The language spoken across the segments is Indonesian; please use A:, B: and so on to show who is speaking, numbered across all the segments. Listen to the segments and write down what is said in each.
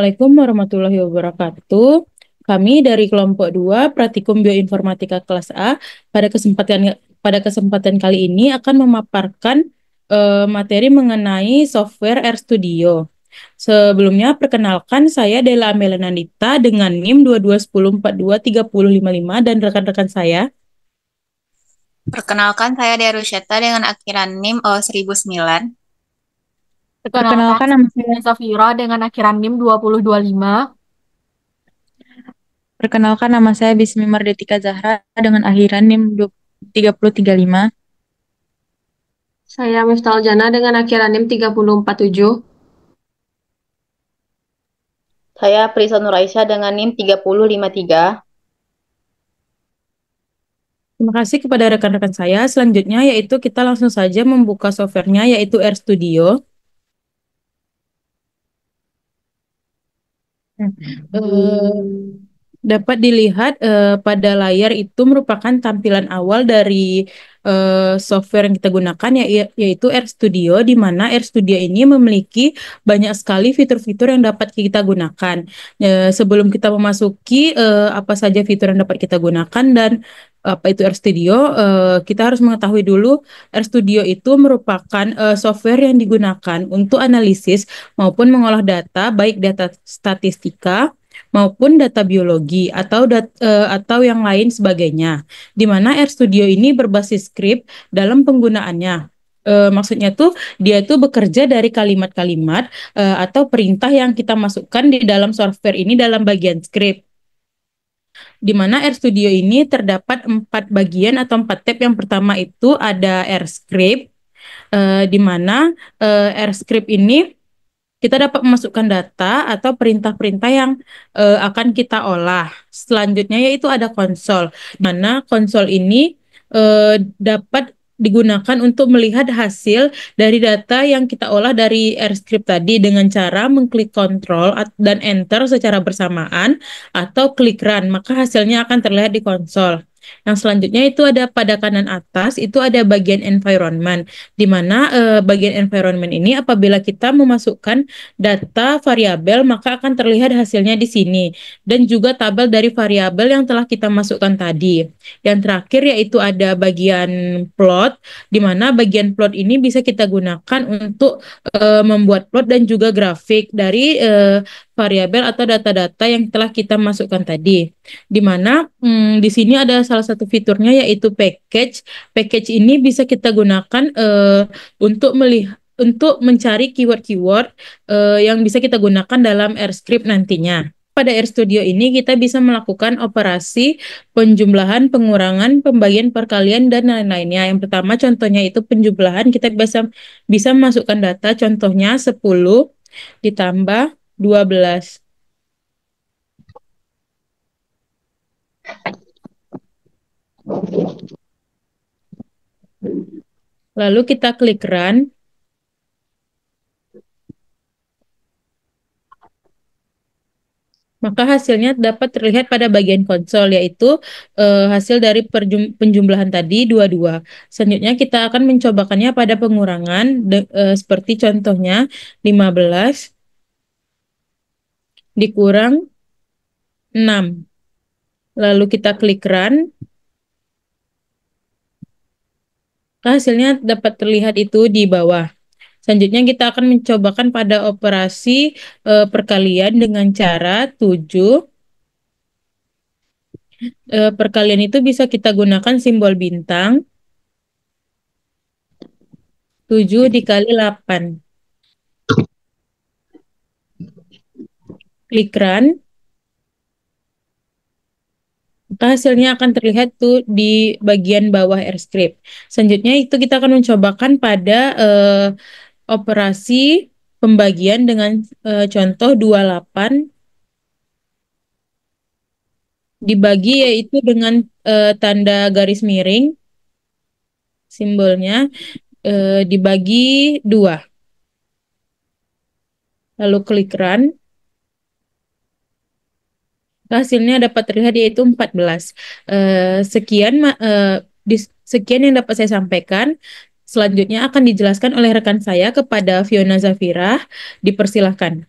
A: Assalamualaikum warahmatullahi wabarakatuh. Kami dari kelompok 2 Praktikum Bioinformatika kelas A pada kesempatan kali ini akan memaparkan materi mengenai software RStudio. Sebelumnya perkenalkan saya Dela Amelanandita dengan NIM 2210423055 dan rekan-rekan saya.
B: Perkenalkan, saya Derusyeta dengan akhiran NIM 1009.
C: Perkenalkan,
A: Perkenalkan nama saya
C: saya Safira dengan akhiran NIM 2025.
A: Perkenalkan nama saya Bismi Mardetika Zahra dengan akhiran NIM 3035.
D: Saya Miftal Jana dengan akhiran NIM 3047.
E: Saya Prisa Nuraisyah dengan NIM 3053.
A: Terima kasih kepada rekan-rekan saya. Selanjutnya yaitu kita langsung saja membuka softwarenya yaitu RStudio. Dapat dilihat pada layar itu merupakan tampilan awal dari software yang kita gunakan yaitu RStudio, di mana RStudio ini memiliki banyak sekali fitur-fitur yang dapat kita gunakan. Sebelum kita memasuki apa saja fitur yang dapat kita gunakan dan apa itu RStudio, kita harus mengetahui dulu RStudio itu merupakan software yang digunakan untuk analisis maupun mengolah data, baik data statistika maupun data biologi atau yang lain sebagainya. Di mana RStudio ini berbasis script dalam penggunaannya. Maksudnya tuh dia tuh bekerja dari kalimat-kalimat atau perintah yang kita masukkan di dalam software ini dalam bagian script. Di mana RStudio ini terdapat 4 bagian atau 4 tab. Yang pertama itu ada RScript, di mana RScript ini kita dapat memasukkan data atau perintah-perintah yang akan kita olah. Selanjutnya yaitu ada konsol, mana konsol ini dapat digunakan untuk melihat hasil dari data yang kita olah dari RScript tadi dengan cara mengklik Ctrl dan Enter secara bersamaan atau klik Run, maka hasilnya akan terlihat di konsol. Yang selanjutnya itu ada pada kanan atas, itu ada bagian environment, di mana bagian environment ini apabila kita memasukkan data variabel maka akan terlihat hasilnya di sini dan juga tabel dari variabel yang telah kita masukkan tadi. Yang terakhir yaitu ada bagian plot, di mana bagian plot ini bisa kita gunakan untuk membuat plot dan juga grafik dari variabel atau data-data yang telah kita masukkan tadi. Di mana di sini ada salah satu fiturnya yaitu package. Package ini bisa kita gunakan untuk mencari keyword-keyword yang bisa kita gunakan dalam RScript nantinya. Pada RStudio ini kita bisa melakukan operasi penjumlahan, pengurangan, pembagian, perkalian, dan lain-lainnya. Yang pertama contohnya itu penjumlahan, kita bisa masukkan data, contohnya 10 ditambah 12. Lalu kita klik Run. Maka hasilnya dapat terlihat pada bagian konsol, yaitu hasil dari penjumlahan tadi 22. Selanjutnya kita akan mencobakannya pada pengurangan, seperti contohnya 15 dikurang 6. Lalu kita klik Run. Hasilnya dapat terlihat itu di bawah. Selanjutnya kita akan mencobakan pada operasi perkalian dengan cara 7. Perkalian itu bisa kita gunakan simbol bintang. 7 dikali 8. Klik Run. Maka hasilnya akan terlihat tuh di bagian bawah RScript. Selanjutnya itu kita akan mencobakan pada operasi pembagian dengan contoh 28 dibagi yaitu dengan tanda garis miring, simbolnya dibagi 2. Lalu klik Run. Hasilnya dapat terlihat yaitu 14. Sekian yang dapat saya sampaikan. Selanjutnya akan dijelaskan oleh rekan saya kepada Fiona Zafira. Dipersilahkan.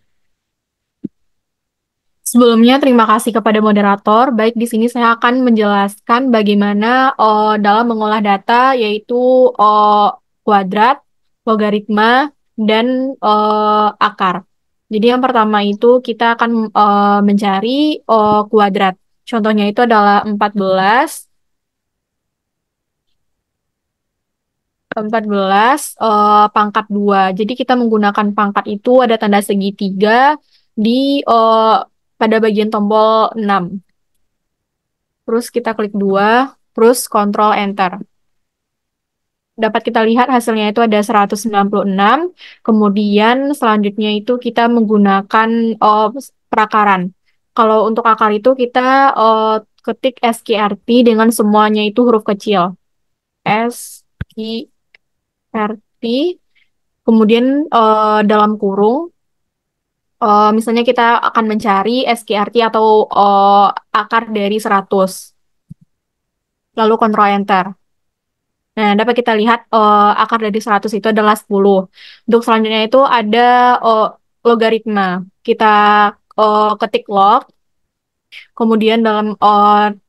C: Sebelumnya, terima kasih kepada moderator. Baik, di sini saya akan menjelaskan bagaimana dalam mengolah data, yaitu kuadrat, logaritma, dan akar. Jadi yang pertama itu kita akan mencari kuadrat. Contohnya itu adalah 14 pangkat 2. Jadi kita menggunakan pangkat itu ada tanda segitiga di pada bagian tombol 6. Terus kita klik 2, terus Ctrl Enter. Dapat kita lihat hasilnya itu ada 196. Kemudian selanjutnya itu kita menggunakan perakaran. Kalau untuk akar itu kita ketik SQRT dengan semuanya itu huruf kecil. SQRT. Kemudian dalam kurung, misalnya kita akan mencari SQRT atau akar dari 100. Lalu Ctrl Enter. Nah, dapat kita lihat akar dari 100 itu adalah 10. Untuk selanjutnya itu ada logaritma. Kita ketik log, kemudian dan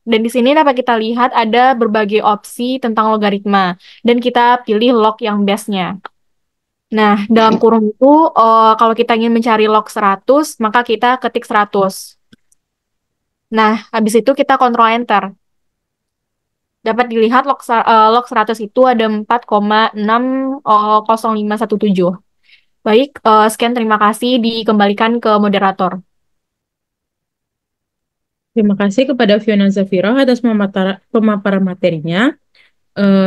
C: di sini dapat kita lihat ada berbagai opsi tentang logaritma. Dan kita pilih log yang base-nya. Nah, dalam kurung itu, kalau kita ingin mencari log 100, maka kita ketik 100. Nah, habis itu kita Ctrl Enter. Dapat dilihat log 100 itu ada 4,60517. Baik, sekian terima kasih, dikembalikan ke moderator.
A: Terima kasih kepada Fiona Zafiro atas pemaparan materinya.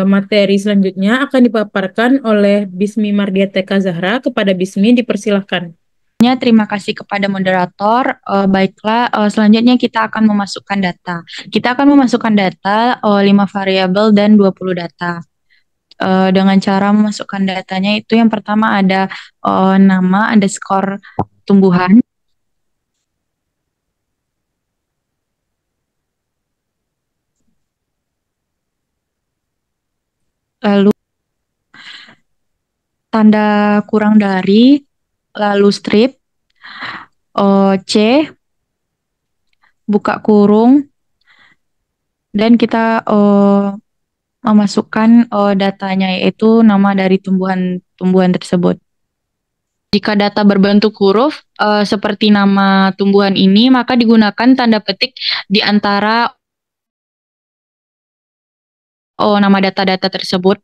A: Materi selanjutnya akan dipaparkan oleh Bismi Mardiateka Zahra. Kepada Bismi, dipersilahkan.
F: Terima kasih kepada moderator. Baiklah, selanjutnya kita akan memasukkan data. Kita akan memasukkan data 5 variabel dan 20 data. Dengan cara memasukkan datanya itu yang pertama ada nama underscore tumbuhan. Lalu tanda kurang dari, lalu strip, C, buka kurung, dan kita memasukkan datanya, yaitu nama dari tumbuhan tersebut. Jika data berbentuk huruf seperti nama tumbuhan ini, maka digunakan tanda petik di antara nama data-data tersebut.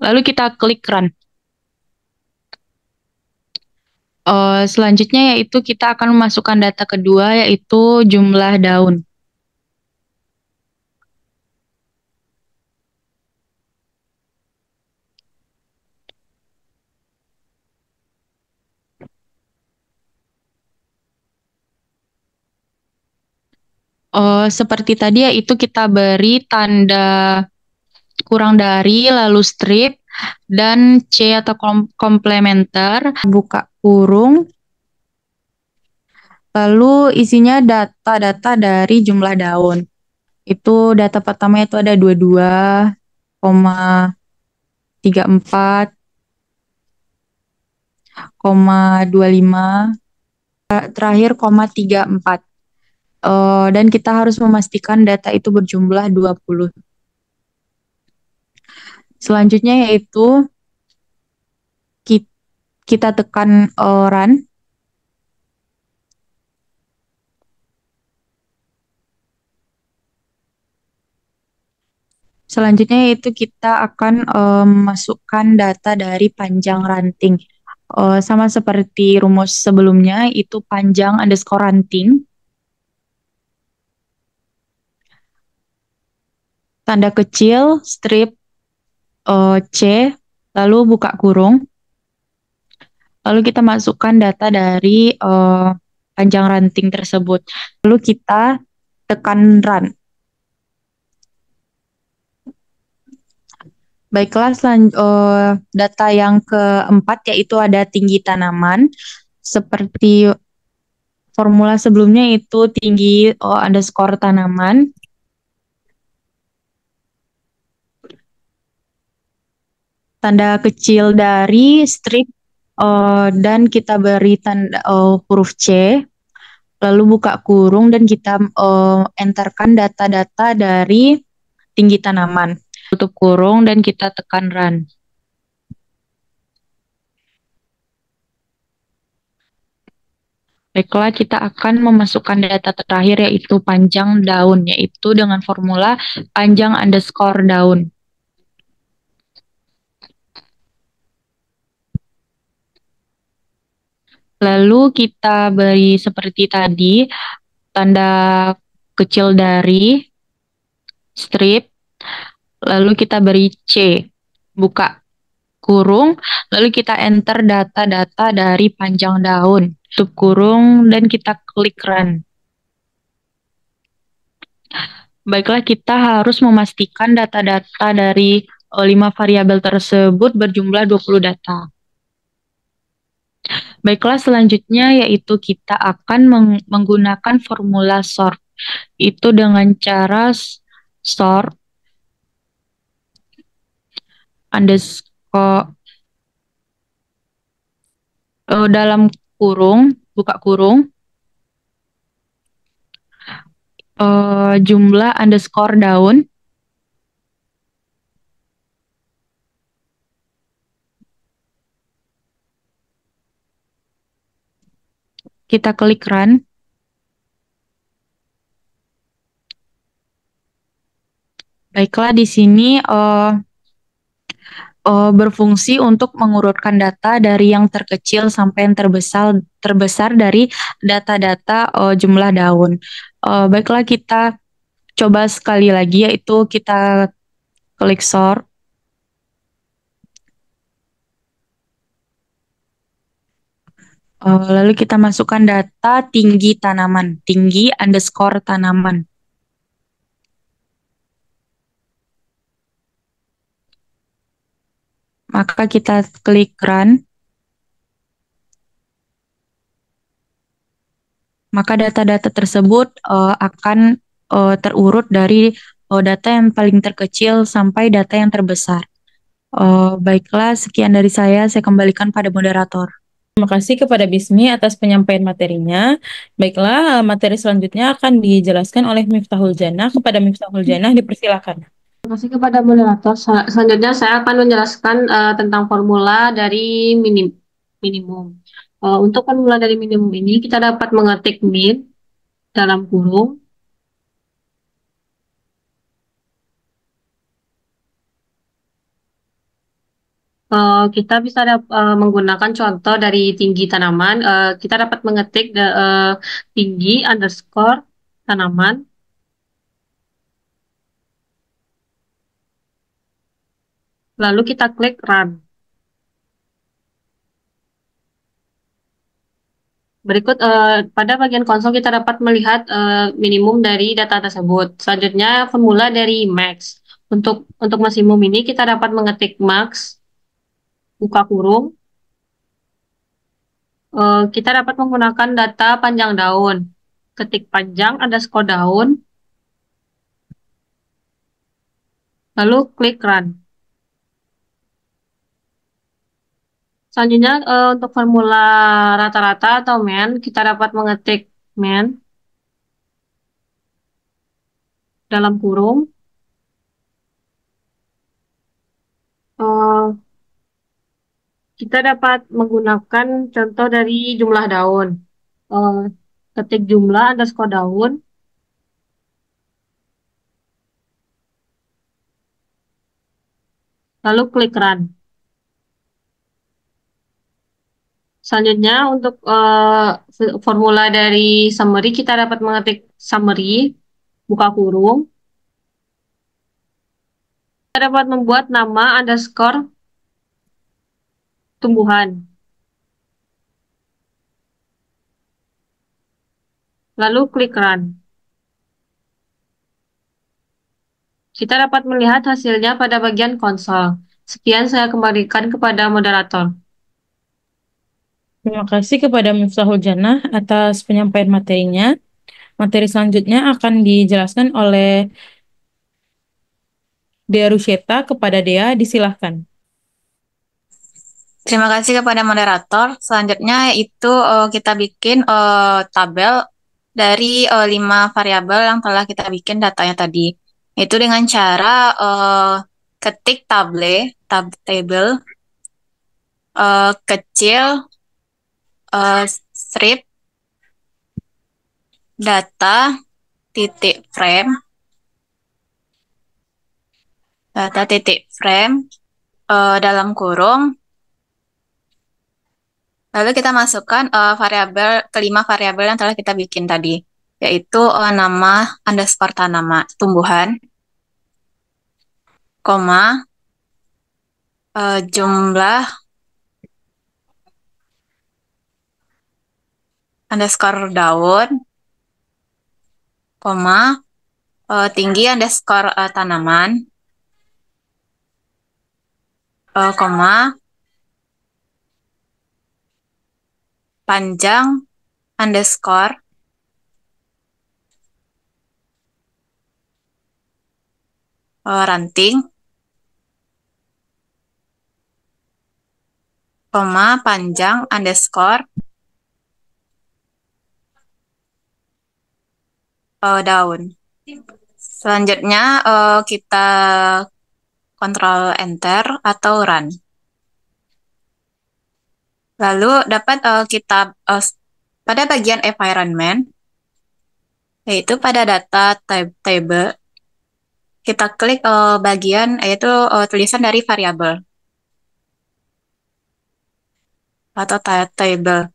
F: Lalu kita klik Run. Selanjutnya yaitu kita akan memasukkan data kedua, yaitu jumlah daun. Seperti tadi yaitu kita beri tanda kurang dari, lalu strip, dan C atau komplementer, buka kurung. Lalu isinya data-data dari jumlah daun. Itu data pertama itu ada 22,34, 25, terakhir 34. Dan kita harus memastikan data itu berjumlah 20. Selanjutnya yaitu kita tekan Run. Selanjutnya yaitu kita akan memasukkan data dari panjang ranting. Sama seperti rumus sebelumnya, itu panjang underscore ranting. Tanda kecil, strip, C, lalu buka kurung. Lalu kita masukkan data dari panjang ranting tersebut. Lalu kita tekan Run. Baiklah, data yang keempat yaitu ada tinggi tanaman. Seperti formula sebelumnya itu tinggi underscore tanaman. Tanda kecil dari strip, dan kita beri tanda huruf C. lalu buka kurung dan kita enterkan data-data dari tinggi tanaman. Tutup kurung dan kita tekan run. Baiklah, kita akan memasukkan data terakhir yaitu panjang daun, yaitu dengan formula panjang underscore daun. Lalu kita beri seperti tadi, tanda kecil dari strip, lalu kita beri C, buka kurung, lalu kita enter data-data dari panjang daun, tutup kurung, dan kita klik run. Baiklah, kita harus memastikan data-data dari 5 variabel tersebut berjumlah 20 data. Baiklah, selanjutnya yaitu kita akan menggunakan formula sort. Itu dengan cara sort underscore dalam kurung, buka kurung, jumlah underscore daun, kita klik run. Baiklah, di sini berfungsi untuk mengurutkan data dari yang terkecil sampai yang terbesar dari data-data jumlah daun. Baiklah, kita coba sekali lagi, yaitu kita klik sort. Lalu kita masukkan data tinggi tanaman, tinggi underscore tanaman. Maka kita klik run. Maka data-data tersebut akan terurut dari data yang paling terkecil sampai data yang terbesar. Baiklah, sekian dari saya kembalikan pada moderator.
A: Terima kasih kepada Bismi atas penyampaian materinya. Baiklah, materi selanjutnya akan dijelaskan oleh Miftahul Janah. Kepada Miftahul Janah, dipersilakan.
D: Terima kasih kepada moderator. Selanjutnya saya akan menjelaskan tentang formula dari minimum. Untuk formula dari minimum ini kita dapat mengetik min dalam kurung. Kita bisa menggunakan contoh dari tinggi tanaman. Kita dapat mengetik tinggi underscore tanaman. Lalu kita klik run. Berikut pada bagian konsol kita dapat melihat minimum dari data tersebut. Selanjutnya formula dari max. Untuk maksimum ini kita dapat mengetik max, buka kurung. Kita dapat menggunakan data panjang daun. Ketik panjang underscore daun. Lalu klik run. Selanjutnya untuk formula rata-rata atau mean, kita dapat mengetik mean dalam kurung. Kita dapat menggunakan contoh dari jumlah daun. Ketik jumlah underscore daun. Lalu klik run. Selanjutnya untuk formula dari summary, kita dapat mengetik summary, buka kurung. Kita dapat membuat nama underscore tumbuhan. Lalu klik run. Kita dapat melihat hasilnya pada bagian konsol. Sekian saya kembalikan kepada moderator.
A: Terima kasih kepada Miftahul Janah atas penyampaian materinya. Materi selanjutnya akan dijelaskan oleh Dea Rusyeta. Kepada Dea, disilahkan.
B: Terima kasih kepada moderator. Selanjutnya itu kita bikin tabel dari 5 variabel yang telah kita bikin datanya tadi. Itu dengan cara ketik table kecil strip data titik frame dalam kurung. Lalu kita masukkan kelima variabel yang telah kita bikin tadi, yaitu nama underscore tumbuhan, koma, jumlah underscore daun, koma, tinggi underscore tanaman, koma, panjang underscore ranting, koma, panjang underscore daun. Selanjutnya kita Ctrl Enter atau Run. Lalu dapat kita pada bagian environment, yaitu pada data table, kita klik bagian yaitu tulisan dari variabel atau table.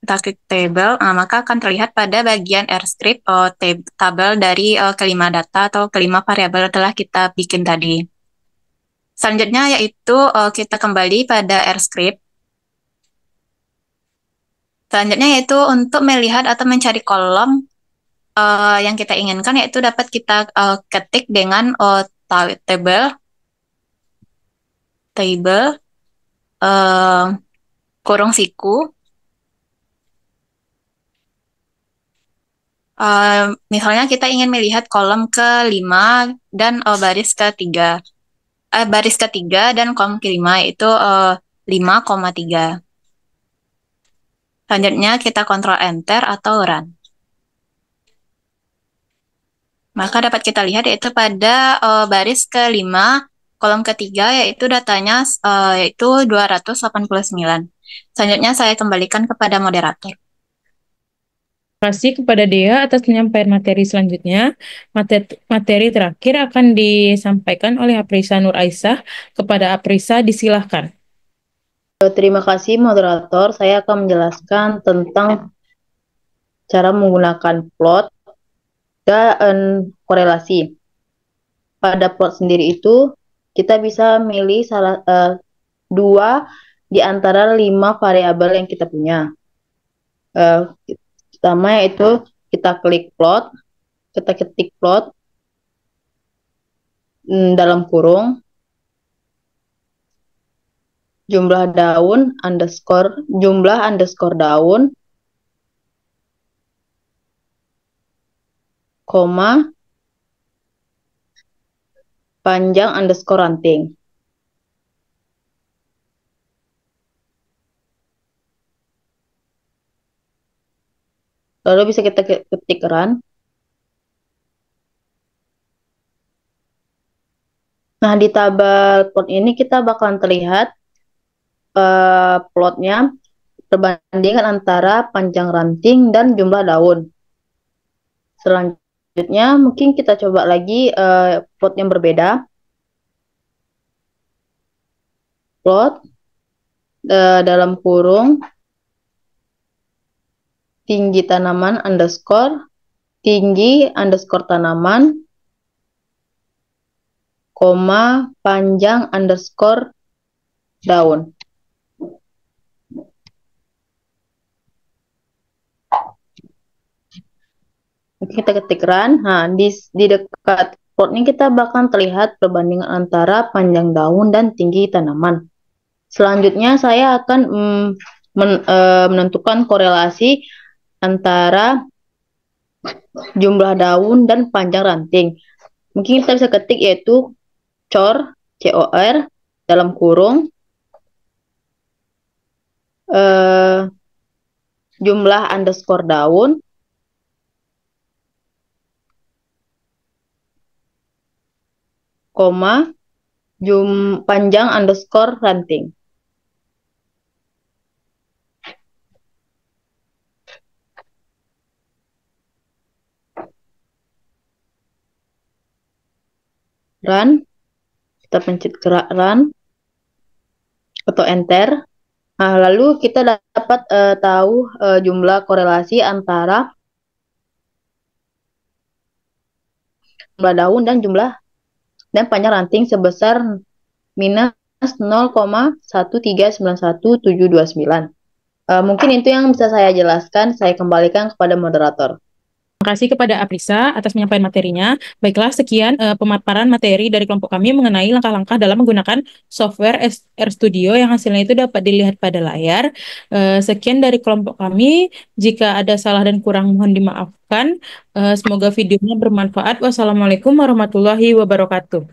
B: Kita klik table, maka akan terlihat pada bagian R-script tabel dari kelima data atau kelima variabel telah kita bikin tadi. Selanjutnya yaitu kita kembali pada R-script. Selanjutnya yaitu untuk melihat atau mencari kolom yang kita inginkan, yaitu dapat kita ketik dengan table kurung siku. Misalnya kita ingin melihat kolom ke-5 dan baris ketiga dan kolom ke-5 yaitu 5,3. Selanjutnya kita Ctrl Enter atau Run. Maka dapat kita lihat yaitu pada baris ke-5, kolom ketiga yaitu datanya yaitu 289. Selanjutnya saya kembalikan kepada moderator.
A: Terima kasih kepada Dea atas penyampaian materi selanjutnya. Materi terakhir akan disampaikan oleh Aprisa Nur Aisyah. Kepada Aprisa, disilahkan.
E: Terima kasih moderator. Saya akan menjelaskan tentang cara menggunakan plot dan korelasi. Pada plot sendiri itu kita bisa milih dua di antara 5 variabel yang kita punya. Pertama yaitu kita klik plot, kita ketik plot dalam kurung jumlah underscore daun, koma, panjang underscore ranting. Lalu bisa kita ketik run. Nah, di tabel plot ini kita bakalan terlihat plotnya perbandingan antara panjang ranting dan jumlah daun. Selanjutnya mungkin kita coba lagi plot yang berbeda. Plot dalam kurung tinggi tanaman underscore tinggi underscore tanaman, koma, panjang underscore daun. Oke, kita ketik run. Nah, di dekat plot ini kita bakal terlihat perbandingan antara panjang daun dan tinggi tanaman. Selanjutnya saya akan menentukan korelasi antara jumlah daun dan panjang ranting. Mungkin kita bisa ketik yaitu cor dalam kurung jumlah underscore daun, koma, panjang underscore ranting. Run, kita pencet gerak run atau enter. Nah, lalu kita dapat tahu jumlah korelasi antara jumlah daun dan panjang ranting sebesar minus 0,1391729. Mungkin itu yang bisa saya jelaskan. Saya kembalikan kepada moderator.
A: Terima kasih kepada Aprisa atas penyampaian materinya. Baiklah, sekian pemaparan materi dari kelompok kami mengenai langkah-langkah dalam menggunakan software RStudio yang hasilnya itu dapat dilihat pada layar. Sekian dari kelompok kami. Jika ada salah dan kurang mohon dimaafkan. Semoga videonya bermanfaat. Wassalamualaikum warahmatullahi wabarakatuh.